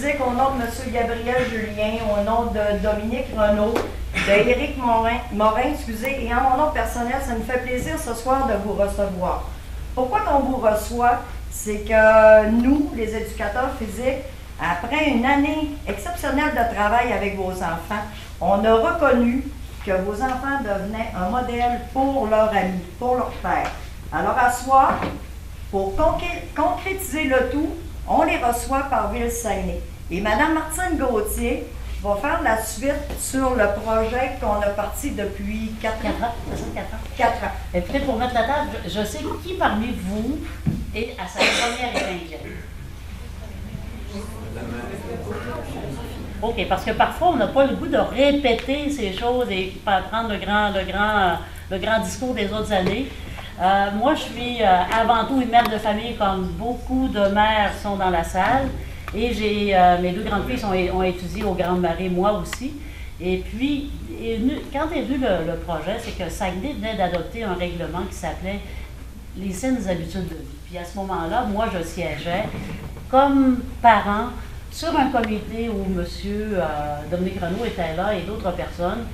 musique au nom de M. Gabriel Julien, au nom de Dominique Renaud, d'Éric Morin, excusez, et en mon nom personnel, ça nous fait plaisir ce soir de vous recevoir. Pourquoi qu'on vous reçoit? C'est que nous, les éducateurs physiques, après une année exceptionnelle de travail avec vos enfants, on a reconnu que vos enfants devenaient un modèle pour leurs amis, pour leurs pères. Alors à soir, pour concrétiser le tout, on les reçoit par Ville-Saguenay. Et Mme Martine Gauthier va faire la suite sur le projet qu'on a parti depuis 4 ans. 4 ans. Et peut-être pour mettre la table, je sais qui parmi vous est à sa première épinglette. OK, parce que parfois, on n'a pas le goût de répéter ces choses et pas prendre le grand discours des autres années. Moi, je suis avant tout une mère de famille, comme beaucoup de mères sont dans la salle. Et mes 2 grandes filles ont étudié au Grand Marais, moi aussi. Et puis, quand est venu le projet, c'est que Saguenay venait d'adopter un règlement qui s'appelait les saines habitudes de vie. Puis à ce moment-là, moi, je siégeais comme parent sur un comité où M. Dominique Renaud était là et d'autres personnes.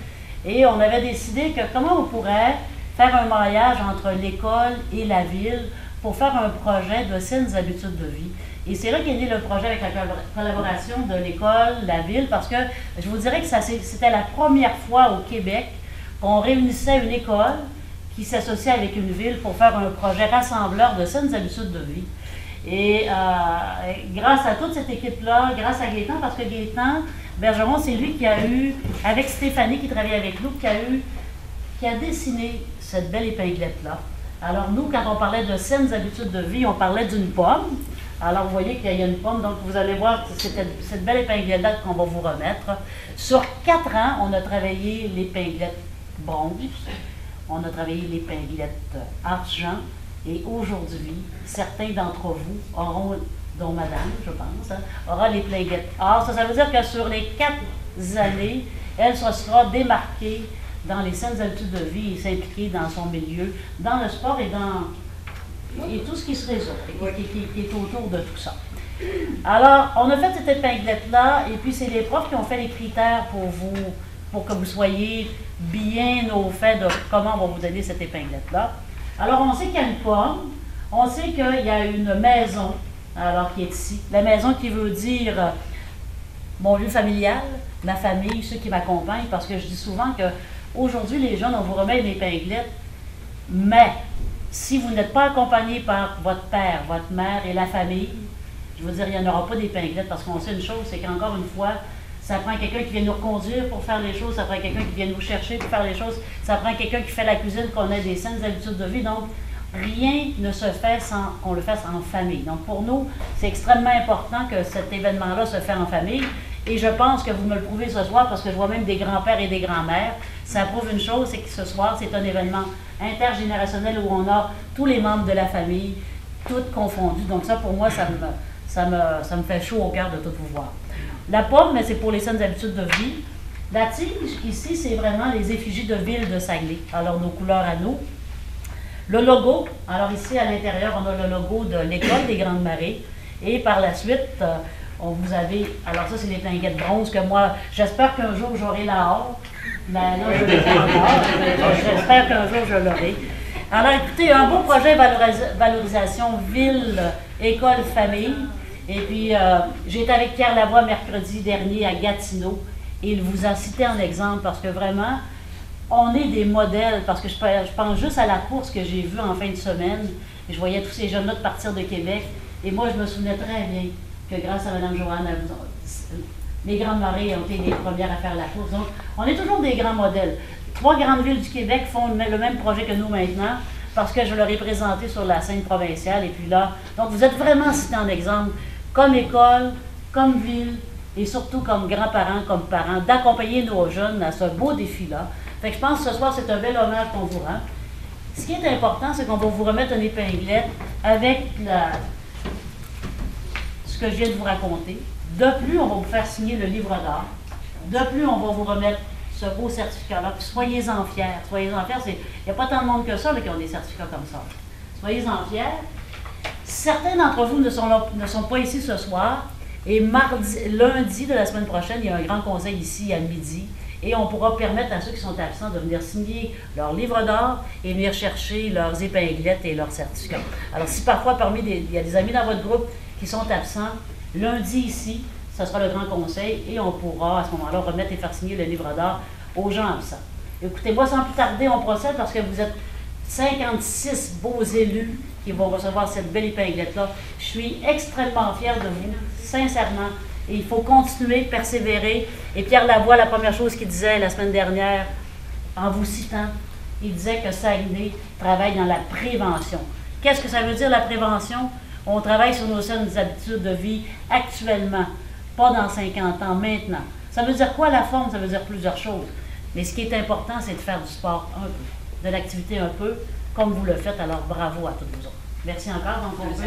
Et on avait décidé que comment on pourrait faire un maillage entre l'école et la ville pour faire un projet de saines habitudes de vie. Et c'est là qu'est né le projet avec la collaboration de l'école, la ville, parce que je vous dirais que c'était la première fois au Québec qu'on réunissait une école qui s'associait avec une ville pour faire un projet rassembleur de saines habitudes de vie. Et grâce à toute cette équipe-là, grâce à Gaétan, parce que Gaétan Bergeron, c'est lui qui a eu, avec Stéphanie qui travaillait avec nous, qui a dessiné cette belle épinglette-là. Alors nous, quand on parlait de saines habitudes de vie, on parlait d'une pomme. Alors vous voyez qu'il y a une pomme, donc vous allez voir que c'était cette belle épinglette-là qu'on va vous remettre. Sur 4 ans, on a travaillé l'épinglette bronze, on a travaillé l'épinglette argent, et aujourd'hui, certains d'entre vous auront, dont madame, je pense, aura l'épinglette or. Ça veut dire que sur les 4 années, elle se sera démarquée dans les saines habitudes de vie et s'impliquer dans son milieu, dans le sport et tout ce qui se résout, qui est autour de tout ça. Alors, on a fait cette épinglette-là, et puis c'est les profs qui ont fait les critères pour que vous soyez bien au fait de comment on va vous donner cette épinglette-là. Alors, on sait qu'il y a une pomme, on sait qu'il y a une maison, alors qui est ici. La maison qui veut dire mon lieu familial, ma famille, ceux qui m'accompagnent, parce que je dis souvent que aujourd'hui, les jeunes, on vous remet une épinglette, mais si vous n'êtes pas accompagné par votre père, votre mère et la famille, je veux dire, il n'y en aura pas d'épinglette, parce qu'on sait une chose, c'est qu'encore une fois, ça prend quelqu'un qui vient nous reconduire pour faire les choses, ça prend quelqu'un qui vient nous chercher pour faire les choses, ça prend quelqu'un qui fait la cuisine, qu'on ait des saines habitudes de vie. Donc, rien ne se fait sans qu'on le fasse en famille. Donc, pour nous, c'est extrêmement important que cet événement-là se fait en famille. Et je pense que vous me le prouvez ce soir, parce que je vois même des grands-pères et des grands-mères. Ça prouve une chose, c'est que ce soir, c'est un événement intergénérationnel où on a tous les membres de la famille, toutes confondues. Donc ça, pour moi, ça me fait chaud au cœur de tout vous voir. La pomme, mais c'est pour les saines habitudes de vie. La tige, ici, c'est vraiment les effigies de ville de Saguenay. Alors, nos couleurs à nous. Le logo, alors ici, à l'intérieur, on a le logo de l'École des Grandes Marées. Et par la suite, vous avez, alors ça, c'est les plinguettes bronze que moi, j'espère qu'un jour, j'aurai la or. Là, je l'ai pas encore. J'espère qu'un jour, je l'aurai. Alors, écoutez, un beau projet valorisation ville, école, famille. Et puis, j'ai été avec Pierre Lavoie mercredi dernier à Gatineau. Et il vous a cité en exemple parce que vraiment, on est des modèles. Parce que je pense juste à la course que j'ai vue en fin de semaine. Et je voyais tous ces jeunes-là de partir de Québec. Et moi, je me souvenais très bien que grâce à Mme Joanne, les Grandes Marées ont été les premières à faire la course. Donc, on est toujours des grands modèles. 3 grandes villes du Québec font le même projet que nous maintenant, parce que je leur ai présenté sur la scène provinciale. Et puis là, donc vous êtes vraiment cités en exemple, comme école, comme ville, et surtout comme grands-parents, comme parents, d'accompagner nos jeunes à ce beau défi-là. Fait que je pense que ce soir, c'est un bel honneur qu'on vous rend. Ce qui est important, c'est qu'on va vous remettre une épinglette avec ce que je viens de vous raconter. De plus, on va vous faire signer le livre d'art. De plus, on va vous remettre ce beau certificat-là. Puis soyez-en fiers. Soyez-en fiers. Il n'y a pas tant de monde que ça là, qui ont des certificats comme ça. Soyez-en fiers. Certains d'entre vous ne sont pas ici ce soir, Et lundi de la semaine prochaine, il y a un grand conseil ici à midi. Et on pourra permettre à ceux qui sont absents de venir signer leur livre d'or et venir chercher leurs épinglettes et leurs certificats. Alors, si parfois il y a des amis dans votre groupe qui sont absents, lundi ici, ce sera le grand conseil et on pourra à ce moment-là remettre et faire signer le livre d'or aux gens absents. Écoutez-moi, sans plus tarder, on procède parce que vous êtes 56 beaux élus qui vont recevoir cette belle épinglette-là. Je suis extrêmement fière de vous, sincèrement. Et il faut continuer, persévérer. Et Pierre Lavoie, la première chose qu'il disait la semaine dernière, en vous citant, il disait que Saguenay travaille dans la prévention. Qu'est-ce que ça veut dire la prévention? On travaille sur nos saines habitudes de vie actuellement, pas dans 50 ans, maintenant. Ça veut dire quoi la forme? Ça veut dire plusieurs choses. Mais ce qui est important, c'est de faire du sport un peu, de l'activité un peu, comme vous le faites. Alors bravo à tous vous autres. Merci encore. Donc on peut...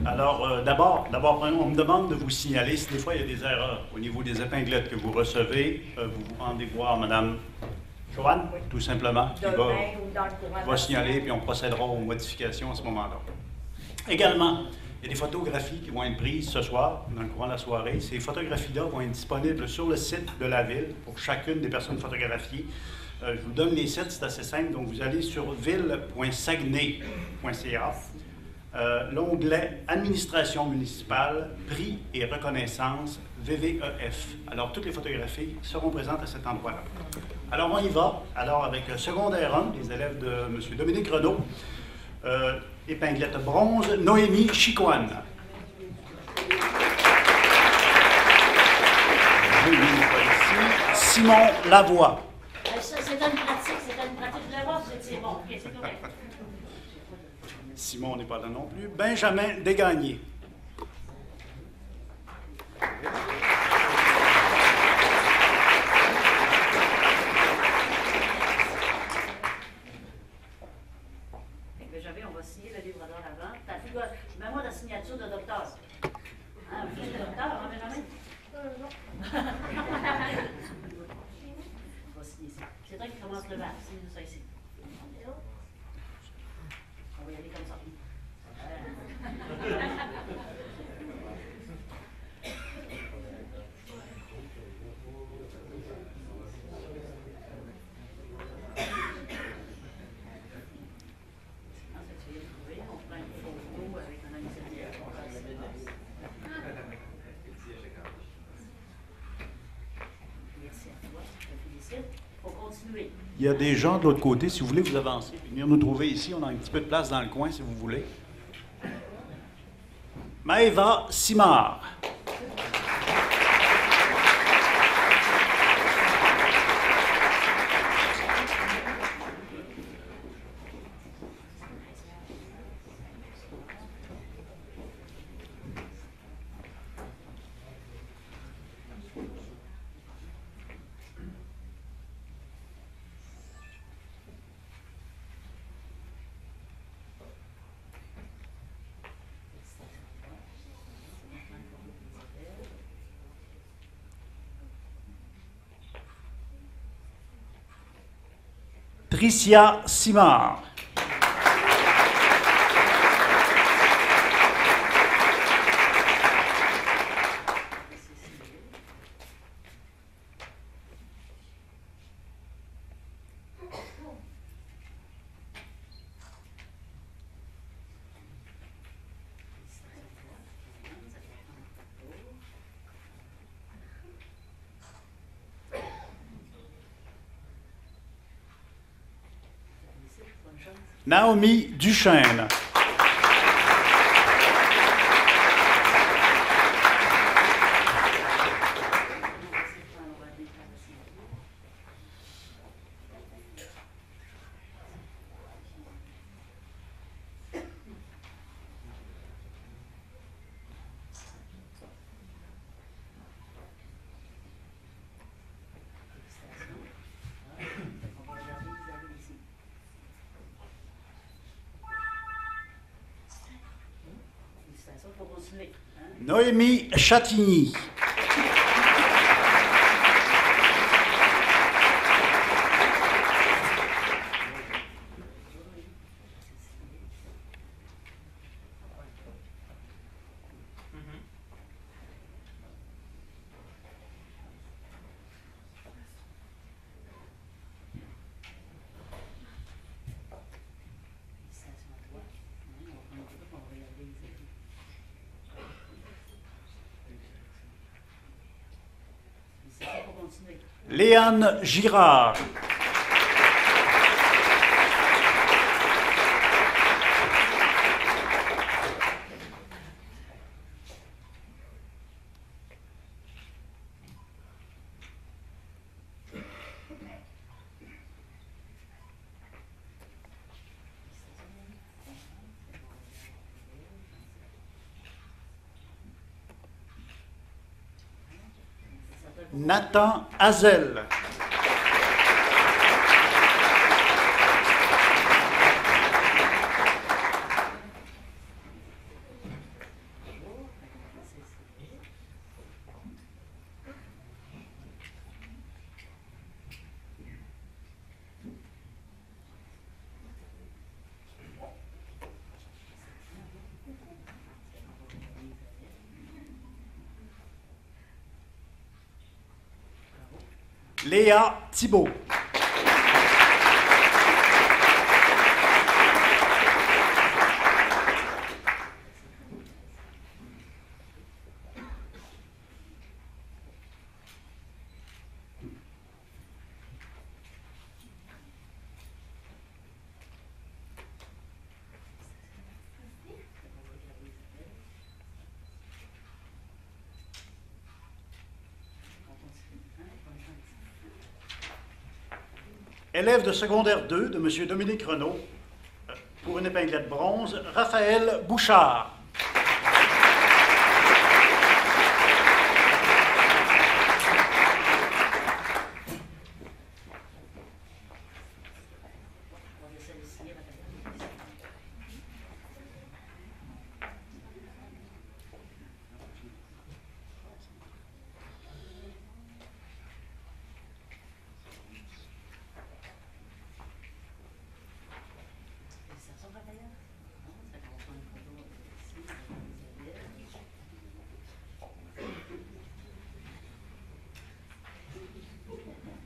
Alors, d'abord, on me demande de vous signaler si des fois il y a des erreurs au niveau des épinglettes que vous recevez. Vous vous rendez voir Mme Joanne, tout simplement, qui va signaler, puis on procédera aux modifications à ce moment-là. Également, il y a des photographies qui vont être prises ce soir, dans le courant de la soirée. Ces photographies-là vont être disponibles sur le site de la Ville pour chacune des personnes photographiées. Je vous donne les sites, c'est assez simple. Donc, vous allez sur ville.saguenay.ca, l'onglet Administration municipale, prix et reconnaissance, VVEF. Alors, toutes les photographies seront présentes à cet endroit-là. Alors, on y va. Alors, avec secondaire 1, les élèves de M. Dominique Renaud, épinglette bronze, Noémie Chicoine. Simon Lavoie. C'est une pratique, je vais voir si c'est bon. Okay, c'est correct. Simon n'est pas là non plus. Benjamin Desgagnés. Benjamin, on va signer le livre d'or avant. Mets-moi la signature de docteur. Hein, vous êtes docteur, hein, Benjamin? Non. C'est toi qui commence le verre, c'est ça ici. On va y aller comme ça. On prend une photo avec un ami. Merci à toi, je te félicite. Il faut continuer. Il y a des gens de l'autre côté, si vous voulez vous avancer, venir nous trouver ici, on a un petit peu de place dans le coin si vous voulez. Maëva Simard. Tricia Simard. Naomi Duchesne. Noémie Chatigny. Léane Girard. Nathan Hazel. Léa Thibault. Élève de secondaire 2 de M. Dominique Renaud, pour une épinglette bronze, Raphaël Bouchard.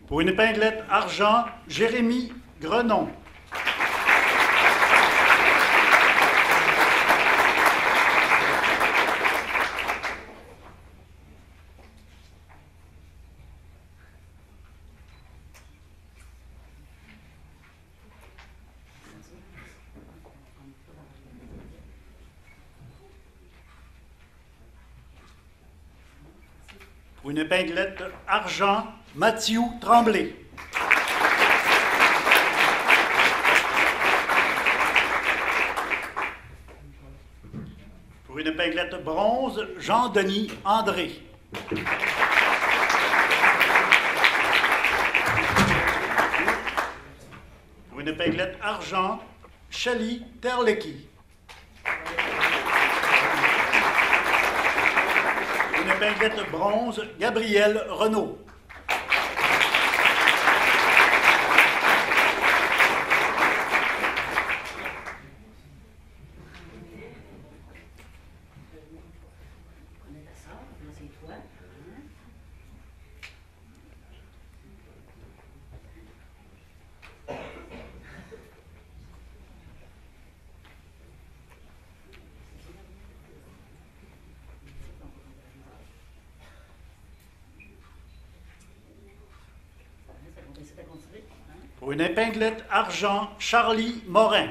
Pour une épinglette argent, Jérémy Grenon. Pour une épinglette argent, Mathieu Tremblay. Pour une épinglette bronze, Jean-Denis André. Pour une épinglette argent, Shelly Terlecki. Pour une épinglette bronze, Gabriel Renaud. Pour une épinglette argent, Charlie Morin.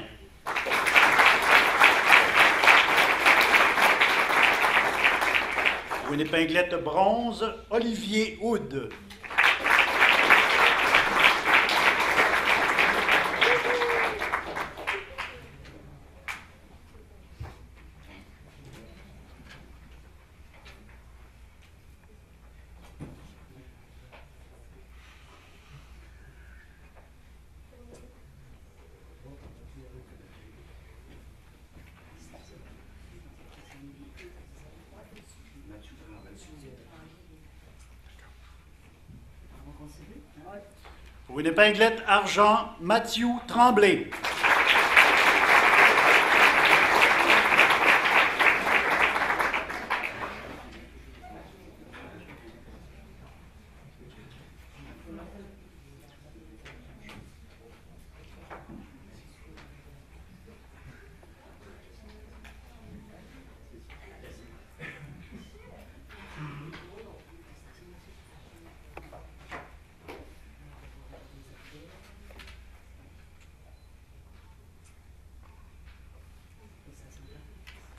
Pour une épinglette bronze, Olivier Houd. Pour une épinglette argent, Mathieu Tremblay.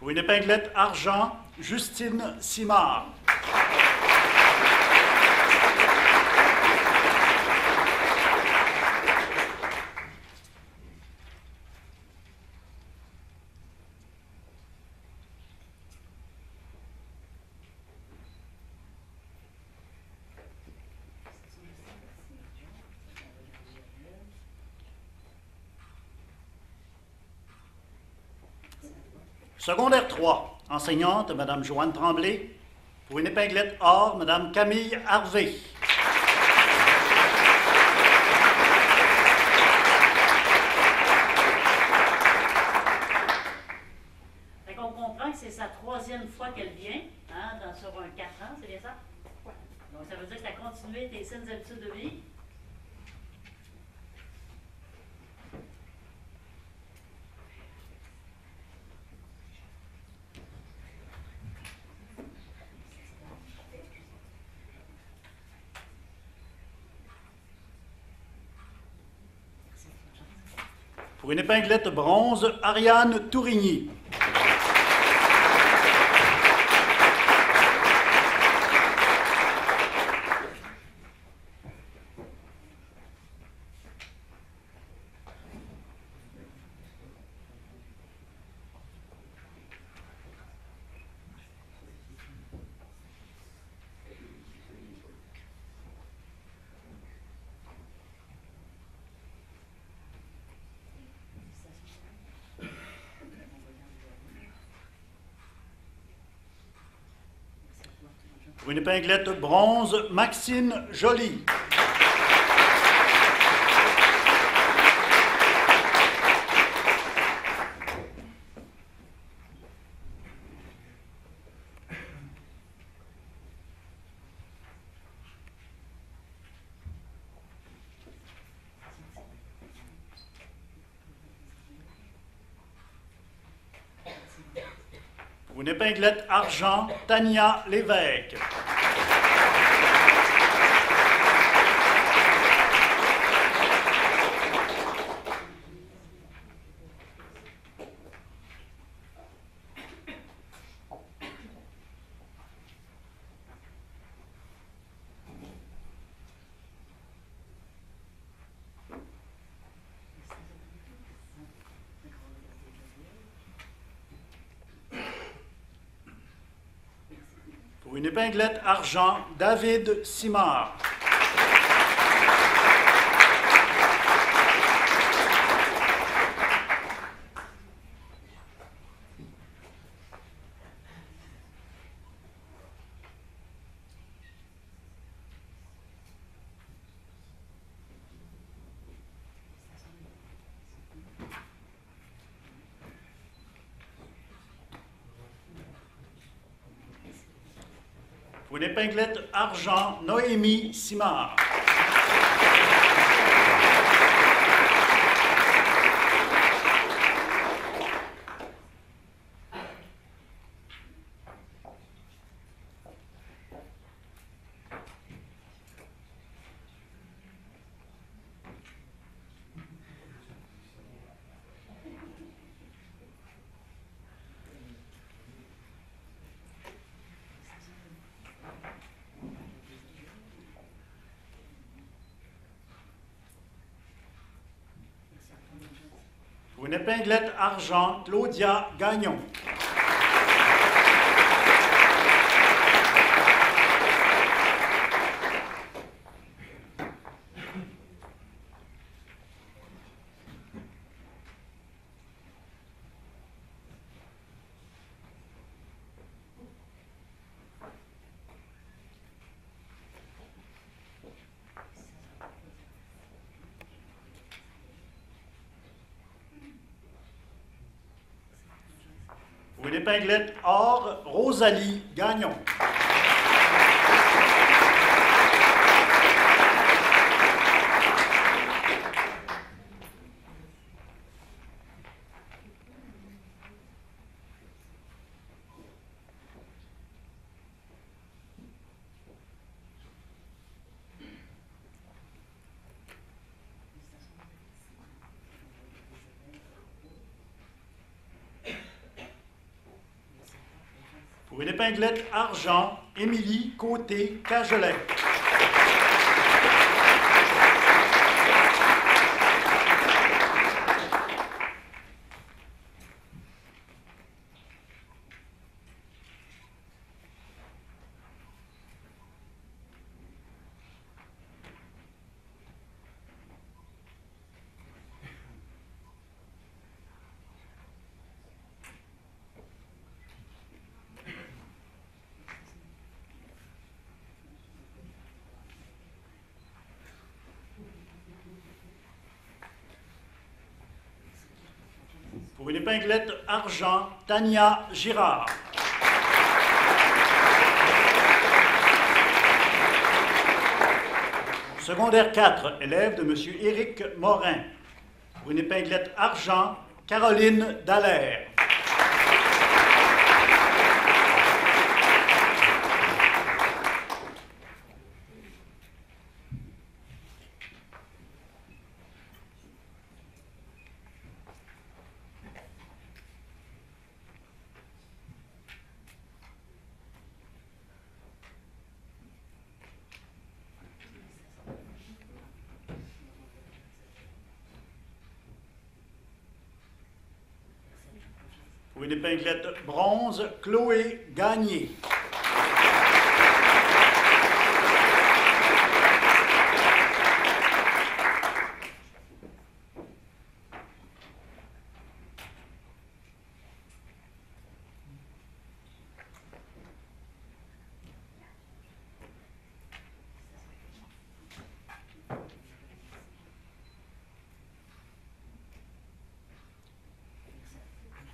Pour une épinglette argent, Justine Simard. Secondaire 3, enseignante, Mme Joanne Tremblay. Pour une épinglette or, Mme Camille Harvey. On comprend que c'est sa 3e fois qu'elle vient, hein, sur un 4 ans, c'est bien ça? Oui. Donc ça veut dire que tu as continué tes saines habitudes de vie? Pour une épinglette bronze, Ariane Tourigny. Pour une épinglette bronze, Maxine Joly. Pour une épinglette argent, Tania Lévesque. Pour une épinglette argent, David Simard. Pour une épinglette argent, Noémie Simard. Pour une épinglette argent, Claudia Gagnon. Pour une épinglette or, Rosalie Gagnon. Pour une épinglette argent, Émilie Côté-Cagelet. Pour une épinglette argent, Tania Girard. Secondaire 4, élève de M. Éric Morin. Pour une épinglette argent, Caroline Dallaire. Pour une épinglette bronze, Chloé Gagné.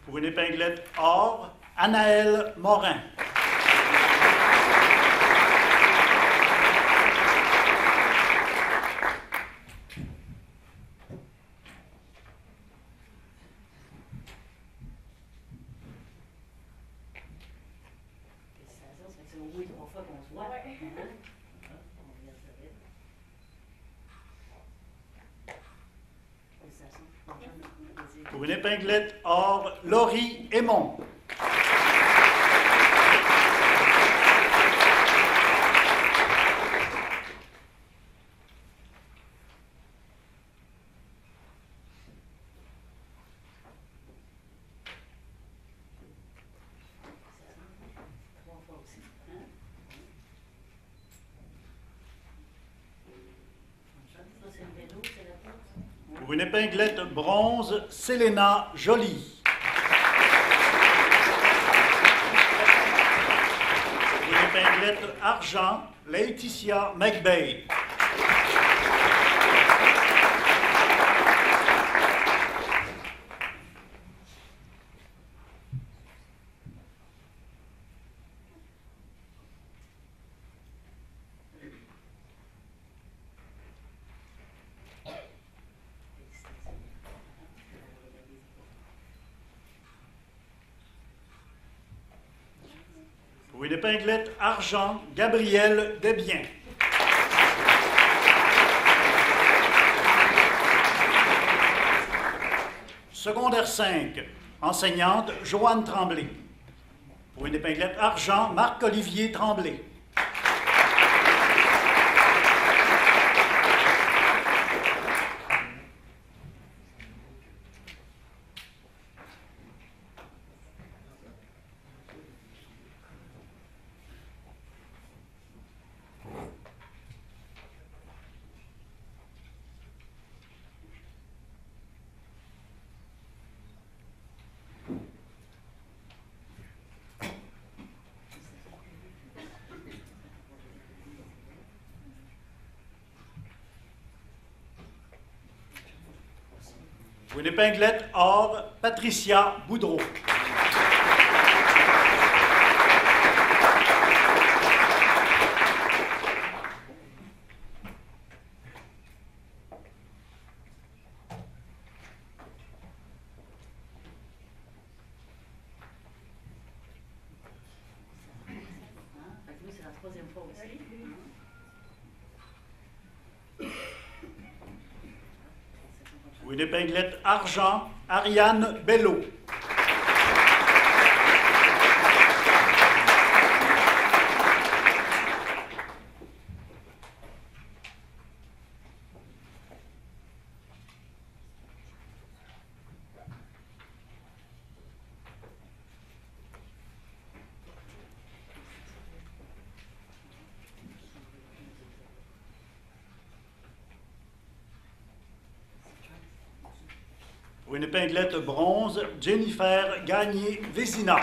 Pour une épinglette or, Anaëlle Morin. Pour une épinglette or, Laurie Aymon. Pour une épinglette bronze, Selena Joly. Pour une épinglette argent, Laetitia McBay. Pour une épinglette argent, Gabrielle Desbiens. Secondaire 5, enseignante, Joanne Tremblay. Pour une épinglette argent, Marc-Olivier Tremblay. Pour une épinglette or, Patricia Boudreau. C'est la troisième fois aussi. Pour une épinglette argent, Ariane Bello. Pour une épinglette bronze, Jennifer Gagné-Vézina.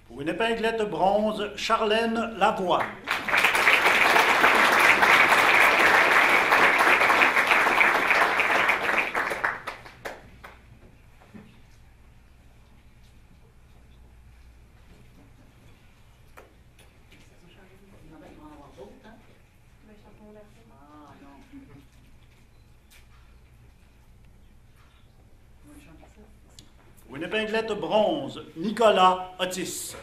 Pour une épinglette bronze, Charlène Lavoie. Pour une épinglette bronze, Nicolas Otis.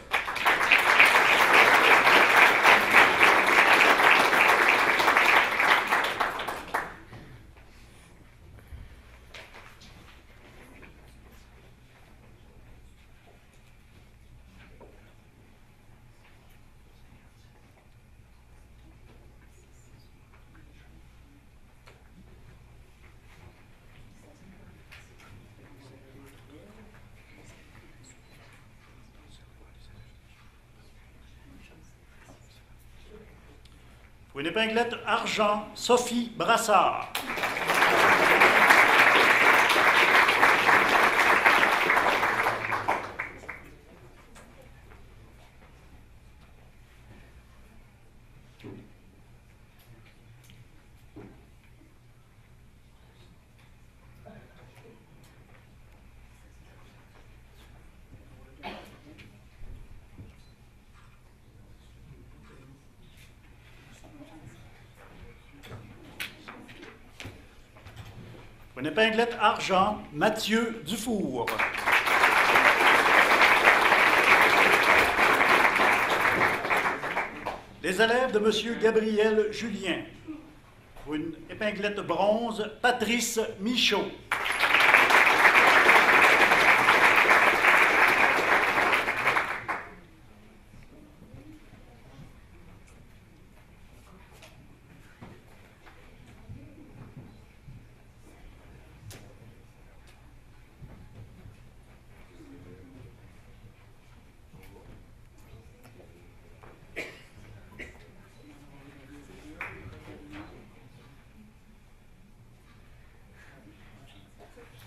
Pour une épinglette argent, Sophie Brassard. Pour une épinglette argent, Mathieu Dufour. Les élèves de M. Gabriel Julien. Pour une épinglette bronze, Patrice Michaud.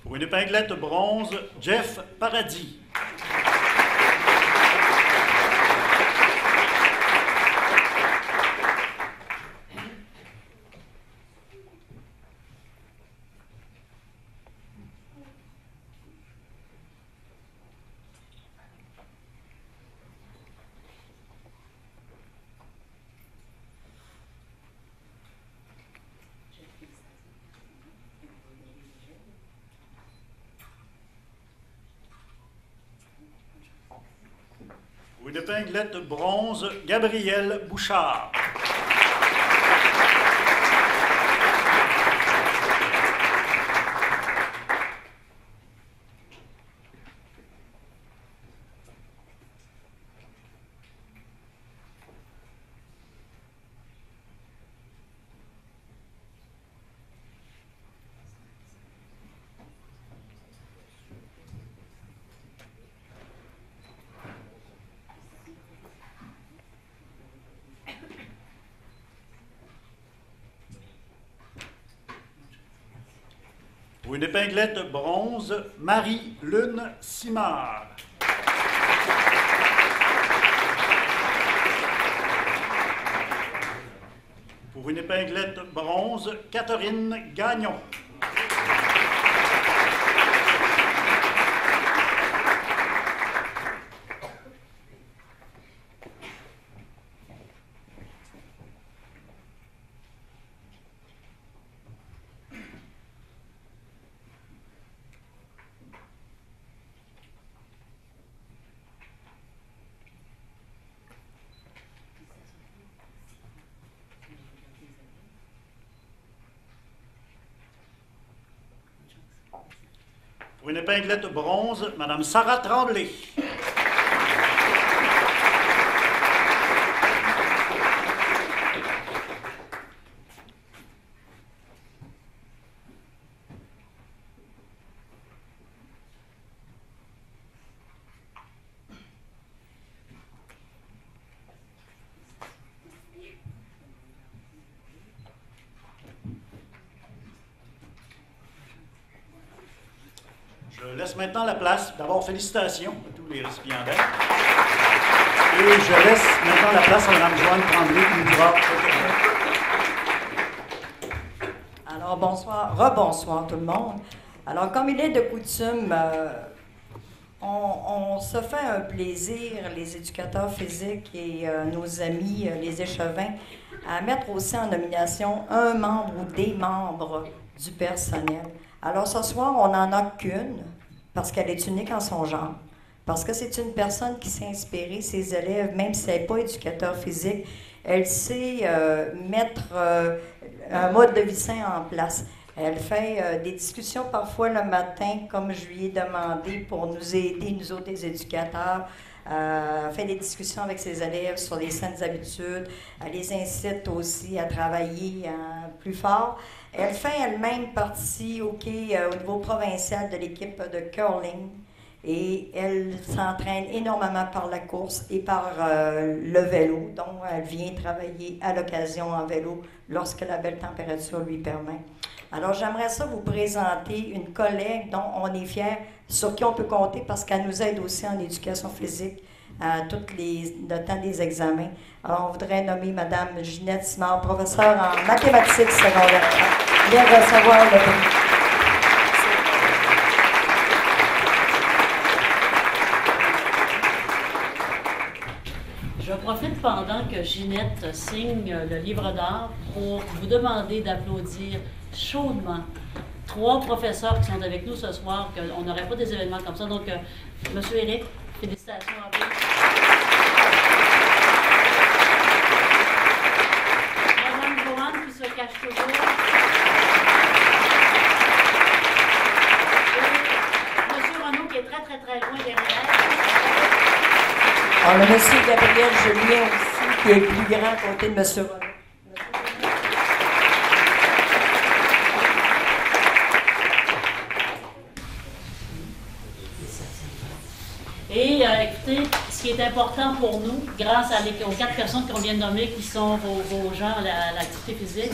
Pour une épinglette bronze, Jeff Paradis. Pour une épinglette bronze, Gabriel Bouchard. Pour une épinglette bronze, Marie-Lune Simard. Pour une épinglette bronze, Catherine Gagnon. Pour une épinglette bronze, Mme Sarah Tremblay. Je laisse maintenant la place. D'abord, félicitations à tous les récipiendaires. Et je laisse maintenant la place à Mme Joanne Tremblay qui nous dira. Alors, bonsoir, rebonsoir tout le monde. Alors, comme il est de coutume, on se fait un plaisir, les éducateurs physiques et nos amis, les échevins, à mettre aussi en nomination un membre ou des membres du personnel. Alors, ce soir, on n'en a qu'une, parce qu'elle est unique en son genre. Parce que c'est une personne qui s'est inspirée, ses élèves, même si elle n'est pas éducateur physique, elle sait mettre un mode de vie sain en place. Elle fait des discussions parfois le matin, comme je lui ai demandé, pour nous aider, nous autres les éducateurs. Elle fait des discussions avec ses élèves sur les saines habitudes. Elle les incite aussi à travailler plus fort. Elle fait elle-même partie au niveau provincial de l'équipe de curling. Et elle s'entraîne énormément par la course et par le vélo. Donc, elle vient travailler à l'occasion en vélo lorsque la belle température lui permet. Alors, j'aimerais ça vous présenter une collègue dont on est fiers, sur qui on peut compter parce qu'elle nous aide aussi en éducation physique le temps des examens. Alors, on voudrait nommer Mme Ginette Simard, professeure en mathématiques secondaires. Vient recevoir le prix. Je profite pendant que Ginette signe le livre d'art pour vous demander d'applaudir chaudement 3 professeurs qui sont avec nous ce soir, qu'on n'aurait pas des événements comme ça. Donc, M. Éric, félicitations à vous. Mme Joanne qui se cache toujours. Et M. Renaud qui est très, très, très loin derrière. On a M. Gabriel Julien aussi, qui est plus grand à côté de M. Renaud. Et écoutez, ce qui est important pour nous, grâce aux 4 personnes qu'on vient de nommer, qui sont vos gens à l'activité physique,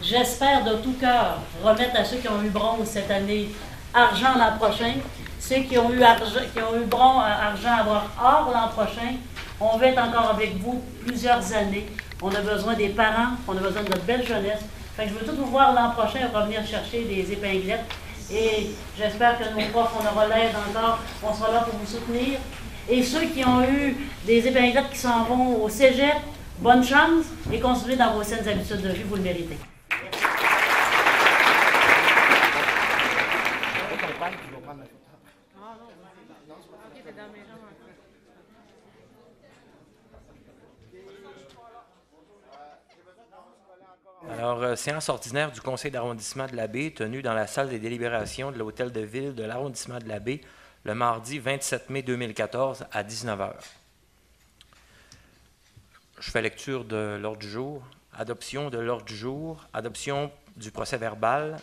j'espère de tout cœur remettre à ceux qui ont eu bronze cette année argent l'an prochain. Ceux qui ont eu argent à avoir or l'an prochain, on va être encore avec vous plusieurs années. On a besoin des parents, on a besoin de notre belle jeunesse. Fait que je veux tout vous voir l'an prochain, on va venir chercher des épinglettes. Et j'espère que nos profs, on aura l'aide encore, on sera là pour vous soutenir. Et ceux qui ont eu des épinglettes qui s'en vont au cégep, bonne chance et continuez dans vos saines habitudes de vie, vous le méritez. Alors, séance ordinaire du conseil d'arrondissement de la Baie tenue dans la salle des délibérations de l'hôtel de ville de l'arrondissement de la Baie le mardi 27 mai 2014 à 19h. Je fais lecture de l'ordre du jour. Adoption de l'ordre du jour. Adoption du procès-verbal.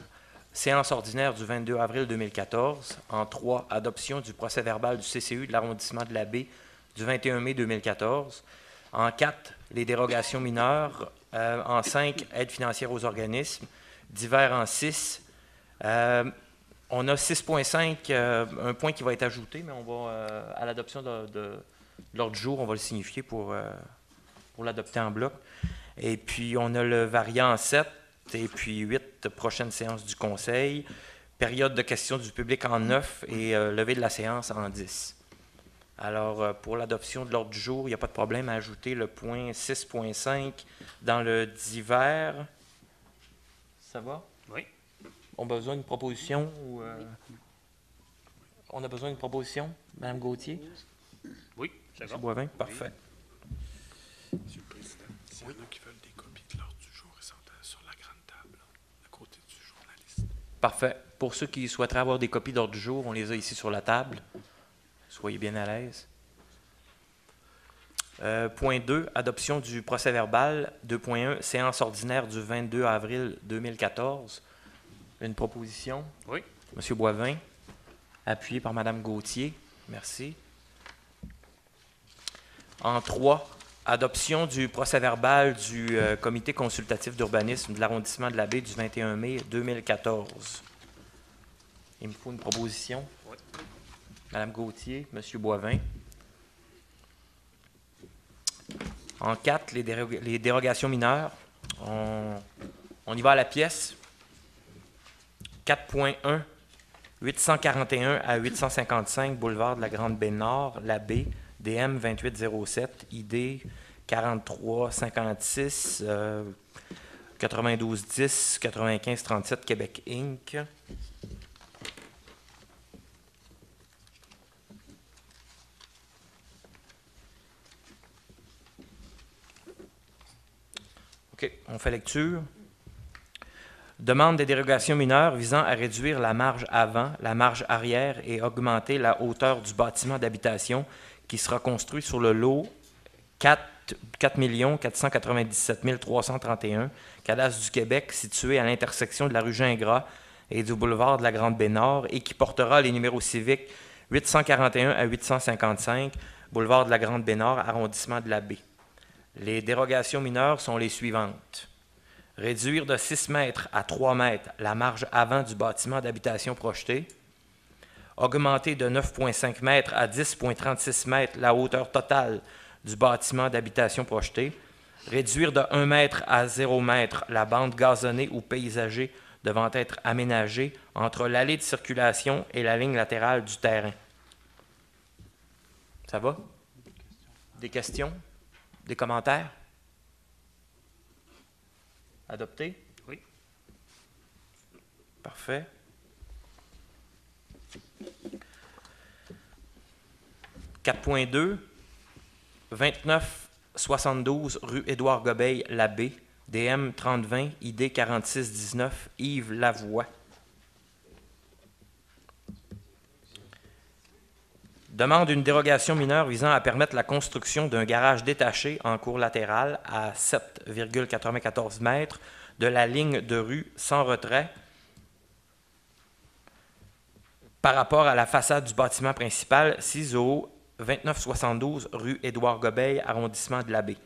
Séance ordinaire du 22 avril 2014. En 3, adoption du procès-verbal du CCU de l'arrondissement de la Baie du 21 mai 2014. En 4, les dérogations mineures. En 5, aide financière aux organismes. Divers en 6. On a 6.5, un point qui va être ajouté, mais on va, à l'adoption de l'ordre du jour, on va le signifier pour l'adopter en bloc. Et puis, on a le variant en 7, et puis 8, prochaine séance du conseil. Période de questions du public en 9 et levée de la séance en 10. Alors, pour l'adoption de l'ordre du jour, il n'y a pas de problème à ajouter le point 6.5 dans le divers. Ça va? Oui. On a besoin d'une proposition? On a besoin d'une proposition, Mme Gauthier? Oui, c'est bon. M. Boivin? Parfait. Monsieur le Président, s'il y en a qui veulent des copies de l'ordre du jour, ils sont sur la grande table, à côté du journaliste. Parfait. Pour ceux qui souhaiteraient avoir des copies d'ordre du jour, on les a ici sur la table. Soyez bien à l'aise. Point 2, adoption du procès-verbal. 2.1, séance ordinaire du 22 avril 2014. Une proposition? Oui. M. Boivin, appuyé par Mme Gauthier. Merci. En 3, adoption du procès-verbal du comité consultatif d'urbanisme de l'arrondissement de la Baie du 21 mai 2014. Il me faut une proposition. Oui. Madame Gauthier, Monsieur Boivin. En 4, les dérogations mineures. On y va à la pièce. 4.1, 841 à 855, boulevard de la Grande-Baie-Nord, la baie, DM 2807, ID 4356, 9210, 9537, Québec Inc. OK, on fait lecture. Demande des dérogations mineures visant à réduire la marge avant, la marge arrière et augmenter la hauteur du bâtiment d'habitation qui sera construit sur le lot 4 497 331, cadastre du Québec, situé à l'intersection de la rue Gingras et du boulevard de la Grande-Baie-Nord et qui portera les numéros civiques 841 à 855, boulevard de la Grande-Baie-Nord, arrondissement de la Baie. Les dérogations mineures sont les suivantes. Réduire de 6 mètres à 3 mètres la marge avant du bâtiment d'habitation projeté. Augmenter de 9,5 mètres à 10,36 mètres la hauteur totale du bâtiment d'habitation projeté. Réduire de 1 mètre à 0 mètre la bande gazonnée ou paysagée devant être aménagée entre l'allée de circulation et la ligne latérale du terrain. Ça va? Des questions? Des commentaires? Adopté? Oui. Parfait. « 4.2, 2972 rue Édouard-Gobeil, La Baie, DM 3020, ID 4619, Yves Lavoie. Demande une dérogation mineure visant à permettre la construction d'un garage détaché en cour latérale à 7,94 mètres de la ligne de rue sans retrait par rapport à la façade du bâtiment principal, 6 au 2972 rue Édouard-Gobeil, arrondissement de la Baie.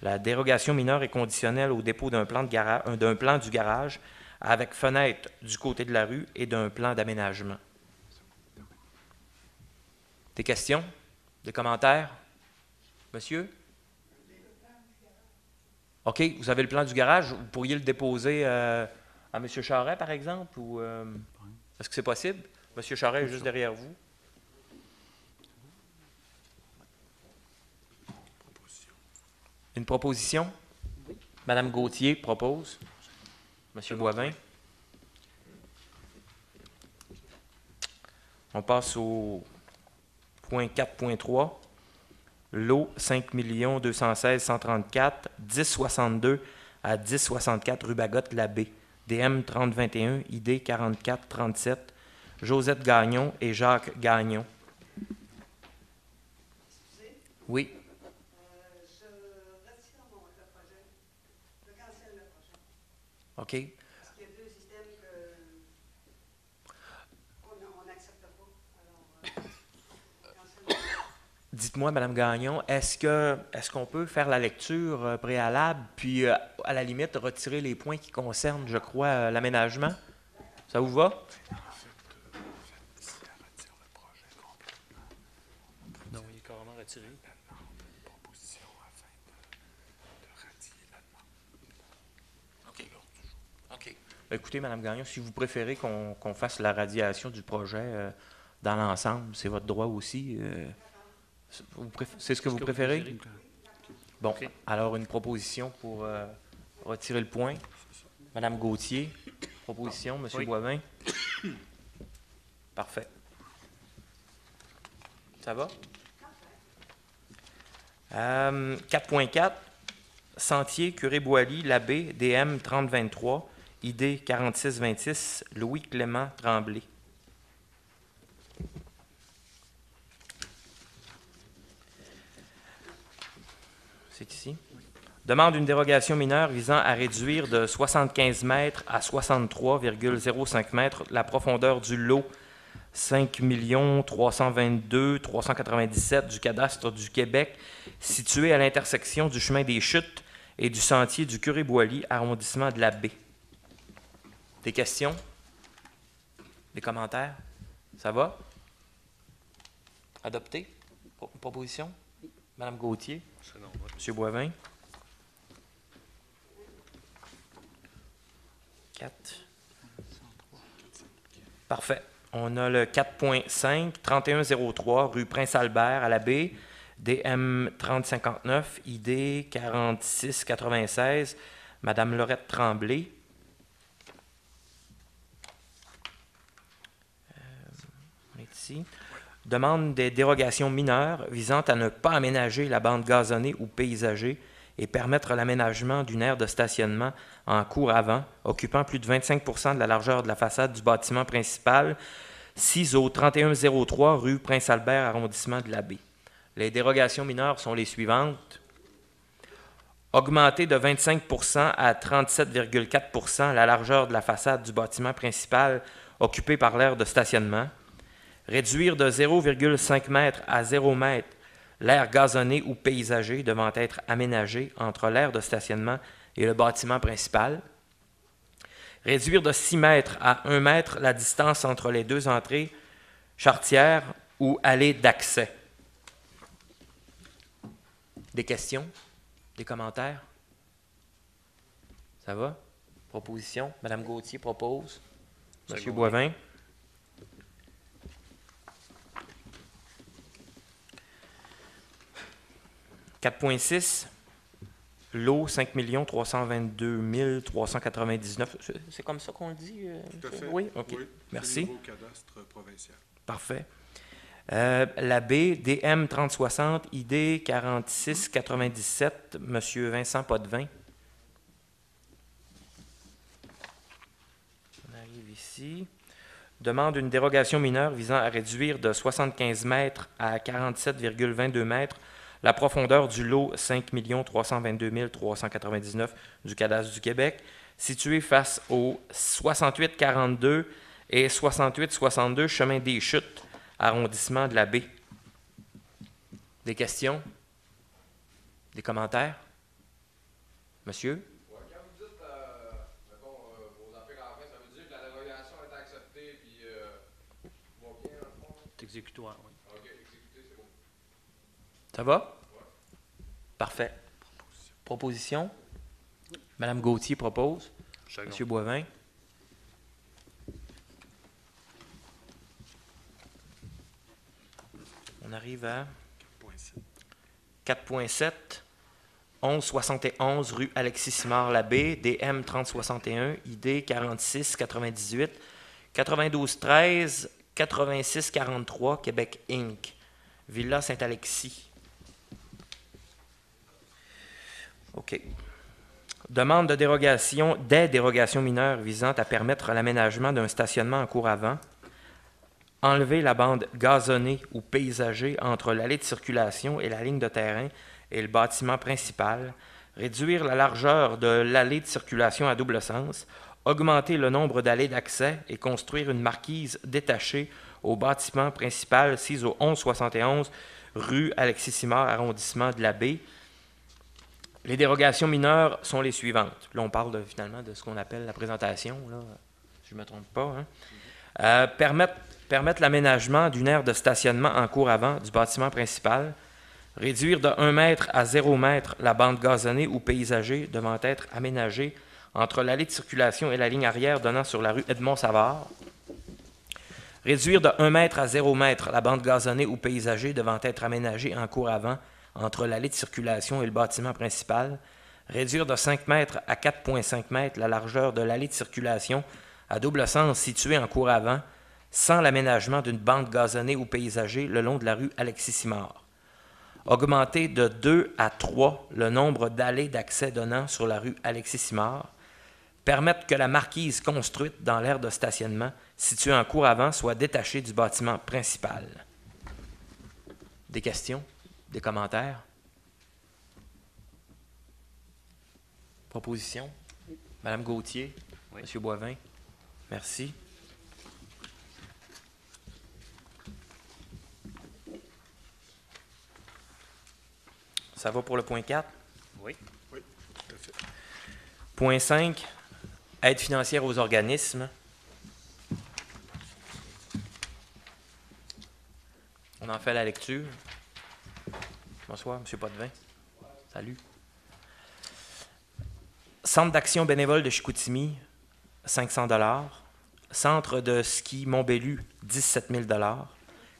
La dérogation mineure est conditionnelle au dépôt d'un plan du garage avec fenêtre du côté de la rue et d'un plan d'aménagement. Des questions? Des commentaires? Monsieur? OK, vous avez le plan du garage. Vous pourriez le déposer à M. Charret, par exemple? Ou est-ce que c'est possible? M. Charret est juste derrière vous. Une proposition? Oui. Mme Gauthier propose. M. Boivin. On passe au point 4.3. Lot 5 216 134, 1062 à 1064 rue Bagotte-la-Baie. DM 3021, ID 4437. Josette Gagnon et Jacques Gagnon. Oui. Je retire le projet. Je cancelle le projet. OK. Parce qu'il y a deux systèmes qu'on n'accepte pas. Alors, je cancelle le projet. Dites-moi, Mme Gagnon, est-ce qu'on peut faire la lecture préalable, puis à la limite retirer les points qui concernent, je crois, l'aménagement? Ça vous va? Si elle retire le projet complètement, Non, il est carrément retiré. la demande une proposition afin de radier la demande. OK. OK. Écoutez, Mme Gagnon, si vous préférez qu'on fasse la radiation du projet dans l'ensemble, c'est votre droit aussi. C'est ce que vous préférez? Bon, OK. alors une proposition pour retirer le point. Mme Gauthier, proposition, M. Oui. Boivin. Parfait. Ça va? 4.4, Sentier Curé-Boilly, Labbé, DM 3023, ID 4626, Louis-Clément Tremblay. C'est ici. Demande une dérogation mineure visant à réduire de 75 mètres à 63,05 mètres la profondeur du lot 5 322 397 du cadastre du Québec, situé à l'intersection du chemin des Chutes et du sentier du Curé-Boilly, arrondissement de la Baie. Des questions? Des commentaires? Ça va? Adopté. Proposition? Madame Gauthier? C'est non vote. Monsieur Boivin? 4. Parfait. On a le 4.5, 3103, rue Prince-Albert à la baie, DM 3059, ID 4696, Madame Laurette Tremblay. On est ici. Demande des dérogations mineures visant à ne pas aménager la bande gazonnée ou paysagée et permettre l'aménagement d'une aire de stationnement en cour avant, occupant plus de 25 % de la largeur de la façade du bâtiment principal, 6 au 3103 rue Prince-Albert, arrondissement de la baie. Les dérogations mineures sont les suivantes. Augmenter de 25 % à 37,4 % la largeur de la façade du bâtiment principal occupé par l'aire de stationnement. Réduire de 0,5 m à 0 m l'aire gazonnée ou paysagée devant être aménagée entre l'aire de stationnement et le bâtiment principal. Réduire de 6 m à 1 m la distance entre les deux entrées charretières ou allées d'accès. Des questions? Des commentaires? Ça va? Proposition? Madame Gauthier propose. Monsieur Boivin? « 4.6, lot 5 322 399. C'est comme ça qu'on le dit? Tout à fait. Oui, OK. Oui, merci. c'est le nouveau cadastre provincial. Parfait. La baie, DM 3060, ID 4697, M. Vincent Potvin. On arrive ici. Demande une dérogation mineure visant à réduire de 75 mètres à 47,22 mètres la profondeur du lot 5 322 399 du cadastre du Québec, situé face au 6842 et 6862 chemin des Chutes, arrondissement de la baie. Des questions? Des commentaires? Monsieur? Ouais, quand vous dites, mettons, vos affaires à la fin, ça veut dire que la dérogation est acceptée puis va bien, dans le fond? C'est exécutoire, oui. OK, exécuté, c'est bon. Ça va? Parfait. Proposition? Madame Gauthier propose. Second. Monsieur Boivin? On arrive à 4.7, 1171 rue Alexis-Simard-Labbé, DM 3061, ID 4698, 9213, 8643, Québec Inc., Villa Saint-Alexis. OK. Demande de dérogation, des dérogations mineures visant à permettre l'aménagement d'un stationnement en cour avant. Enlever la bande gazonnée ou paysagée entre l'allée de circulation et la ligne de terrain et le bâtiment principal. Réduire la largeur de l'allée de circulation à double sens. Augmenter le nombre d'allées d'accès et construire une marquise détachée au bâtiment principal 6 au 1171 rue Alexis-Simard, arrondissement de la baie. Les dérogations mineures sont les suivantes. Là, on parle finalement de ce qu'on appelle la présentation, là, si je ne me trompe pas. Hein. Permettre l'aménagement d'une aire de stationnement en cour avant du bâtiment principal. Réduire de 1 m à 0 m la bande gazonnée ou paysagée devant être aménagée entre l'allée de circulation et la ligne arrière donnant sur la rue Edmond-Savard. Réduire de 1 m à 0 m la bande gazonnée ou paysagée devant être aménagée en cour avant entre l'allée de circulation et le bâtiment principal. Réduire de 5 m à 4,5 m la largeur de l'allée de circulation à double sens située en cour avant, sans l'aménagement d'une bande gazonnée ou paysagée le long de la rue Alexis-Simard. Augmenter de 2 à 3 le nombre d'allées d'accès donnant sur la rue Alexis-Simard. Permettre que la marquise construite dans l'aire de stationnement située en cour avant soit détachée du bâtiment principal. Des questions? Des commentaires? Proposition? Madame Gauthier? Oui. Monsieur Boivin? Merci. Ça va pour le point 4? Oui. Oui, tout à fait. Point 5, aide financière aux organismes. On en fait la lecture. Bonsoir, M. Potvin. Salut. Centre d'action bénévole de Chicoutimi, 500 $. Centre de ski Mont-Bellu, 17 000 $.